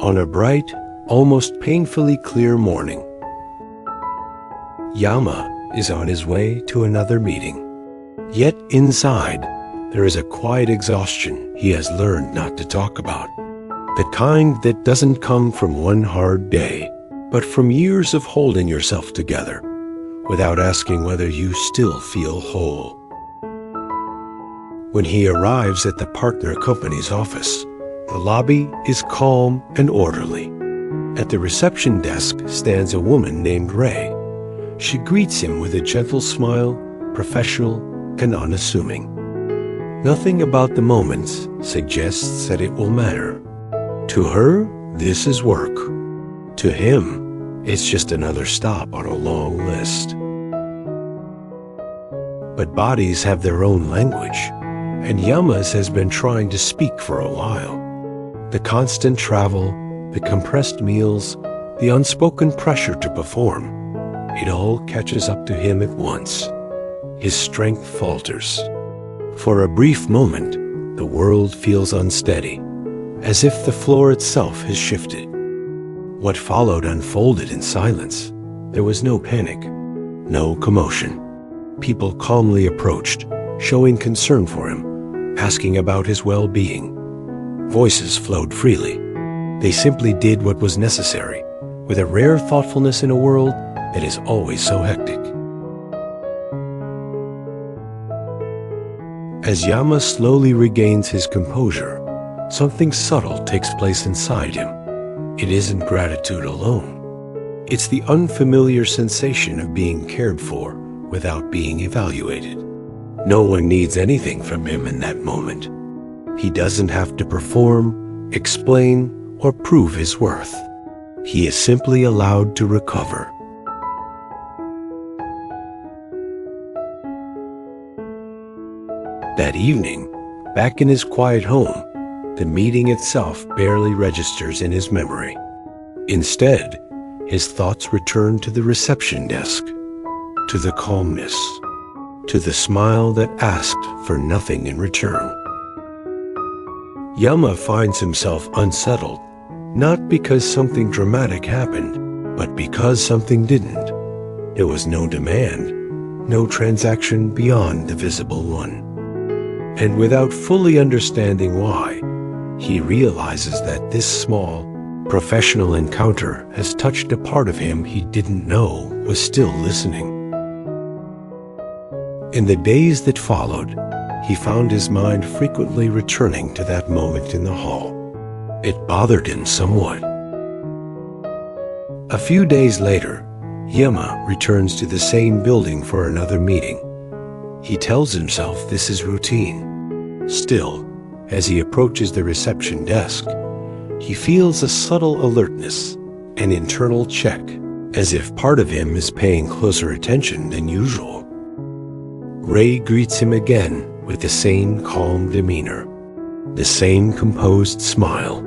On a bright, almost painfully clear morning, Yama is on his way to another meeting. Yet inside, there is a quiet exhaustion he has learned not to talk about. The kind that doesn't come from one hard day, but from years of holding yourself together without asking whether you still feel whole. When he arrives at the partner company's office, the lobby is calm and orderly. At the reception desk stands a woman named Rei. She greets him with a gentle smile, professional and unassuming. Nothing about the moments suggests that it will matter. To her, this is work. To him, it's just another stop on a long list. But bodies have their own language, and Yama's has been trying to speak for a while. The constant travel, the compressed meals, the unspoken pressure to perform, it all catches up to him at once. His strength falters. For a brief moment, the world feels unsteady, as if the floor itself has shifted. What followed unfolded in silence. There was no panic, no commotion. People calmly approached, showing concern for him, asking about his well-being. Voices flowed freely. They simply did what was necessary, with a rare thoughtfulness in a world that is always so hectic. As Yama slowly regains his composure, something subtle takes place inside him. It isn't gratitude alone. It's the unfamiliar sensation of being cared for without being evaluated. No one needs anything from him in that moment. He doesn't have to perform, explain, or prove his worth. He is simply allowed to recover. That evening, back in his quiet home, the meeting itself barely registers in his memory. Instead, his thoughts return to the reception desk, to the calmness, to the smile that asked for nothing in return. Yama finds himself unsettled, not because something dramatic happened, but because something didn't. There was no demand, no transaction beyond the visible one. And without fully understanding why, he realizes that this small, professional encounter has touched a part of him he didn't know was still listening. In the days that followed, he found his mind frequently returning to that moment in the hall. It bothered him somewhat. A few days later, Yama returns to the same building for another meeting. He tells himself this is routine. Still, as he approaches the reception desk, he feels a subtle alertness, an internal check, as if part of him is paying closer attention than usual. Rei greets him again with the same calm demeanor, the same composed smile.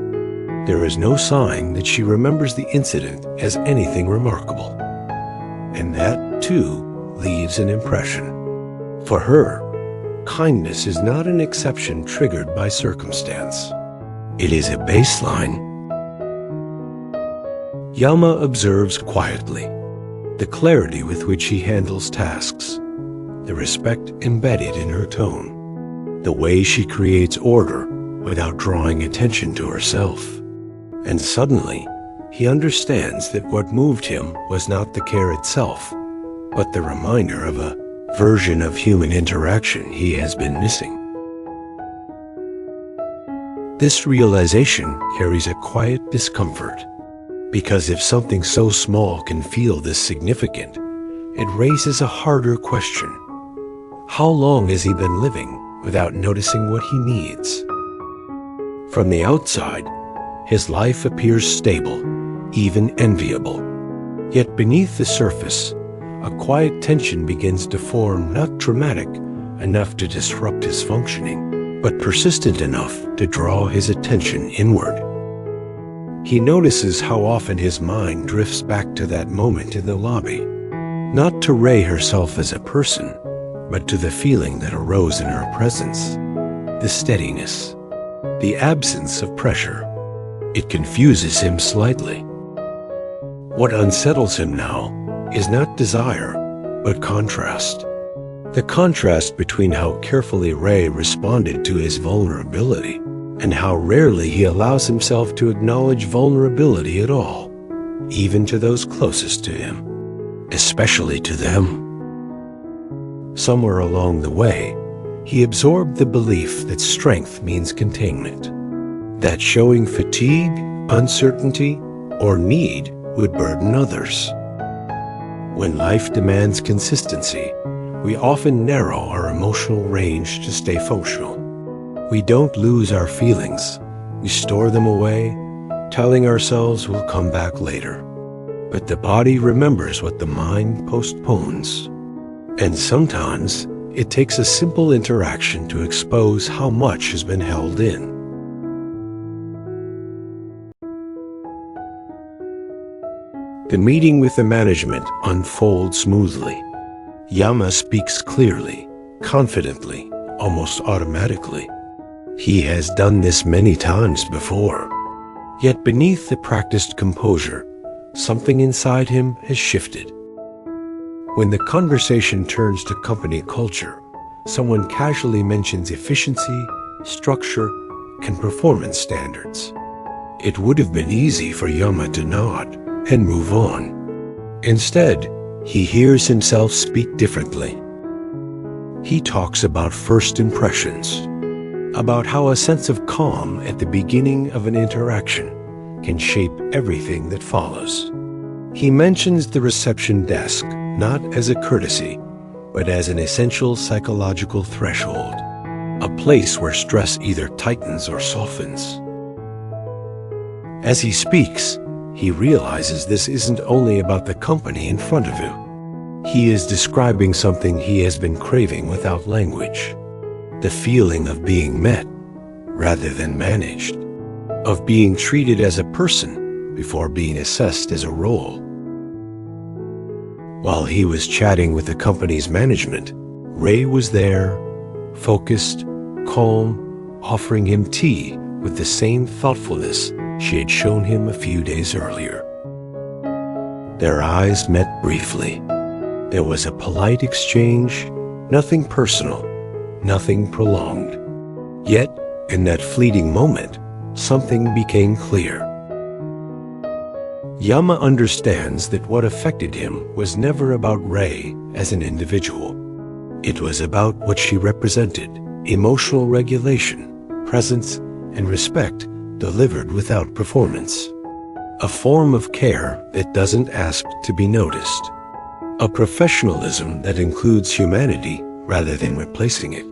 There is no sign that she remembers the incident as anything remarkable. And that, too, leaves an impression. For her, kindness is not an exception triggered by circumstance. It is a baseline. Yama observes quietly the clarity with which he handles tasks, the respect embedded in her tone, the way she creates order without drawing attention to herself. And suddenly, he understands that what moved him was not the care itself, but the reminder of a version of human interaction he has been missing. This realization carries a quiet discomfort, because if something so small can feel this significant, it raises a harder question. How long has he been living without noticing what he needs? From the outside, his life appears stable, even enviable. Yet beneath the surface, a quiet tension begins to form, not dramatic enough to disrupt his functioning, but persistent enough to draw his attention inward. He notices how often his mind drifts back to that moment in the lobby, not to Rei herself as a person, but to the feeling that arose in her presence, the steadiness, the absence of pressure, It confuses him slightly. What unsettles him now is not desire, but contrast. The contrast between how carefully Rei responded to his vulnerability and how rarely he allows himself to acknowledge vulnerability at all, even to those closest to him, especially to them. Somewhere along the way, he absorbed the belief that strength means containment, that showing fatigue, uncertainty, or need would burden others. When life demands consistency, we often narrow our emotional range to stay functional. We don't lose our feelings. We store them away, telling ourselves we'll come back later. But the body remembers what the mind postpones. And sometimes it takes a simple interaction to expose how much has been held in. The meeting with the management unfolds smoothly. Yama speaks clearly, confidently, almost automatically. He has done this many times before. Yet beneath the practiced composure, something inside him has shifted. When the conversation turns to company culture, someone casually mentions efficiency, structure, and performance standards. It would have been easy for Yama to nod and move on. Instead, he hears himself speak differently. He talks about first impressions, about how a sense of calm at the beginning of an interaction can shape everything that follows. He mentions the reception desk not as a courtesy, but as an essential psychological threshold, a place where stress either tightens or softens. As he speaks, he realizes this isn't only about the company in front of him. He is describing something he has been craving without language. The feeling of being met rather than managed, of being treated as a person before being assessed as a role. While he was chatting with the company's management, Rei was there, focused, calm, offering him tea with the same thoughtfulness she had shown him a few days earlier. Their eyes met briefly. There was a polite exchange, nothing personal, nothing prolonged. Yet, in that fleeting moment, something became clear. Yama understands that what affected him was never about Rei as an individual. It was about what she represented: emotional regulation, presence, and respect delivered without performance. A form of care that doesn't ask to be noticed. A professionalism that includes humanity rather than replacing it.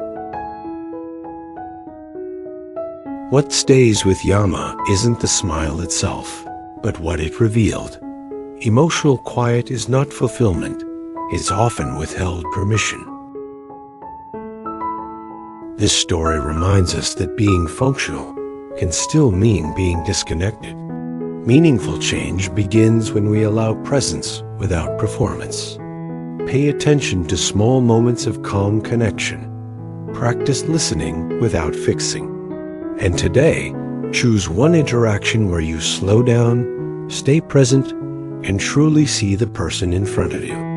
What stays with Yama isn't the smile itself, but what it revealed. Emotional quiet is not fulfillment, it's often withheld permission. This story reminds us that being functional can still mean being disconnected. Meaningful change begins when we allow presence without performance. Pay attention to small moments of calm connection. Practice listening without fixing. And today, choose one interaction where you slow down, stay present, and truly see the person in front of you.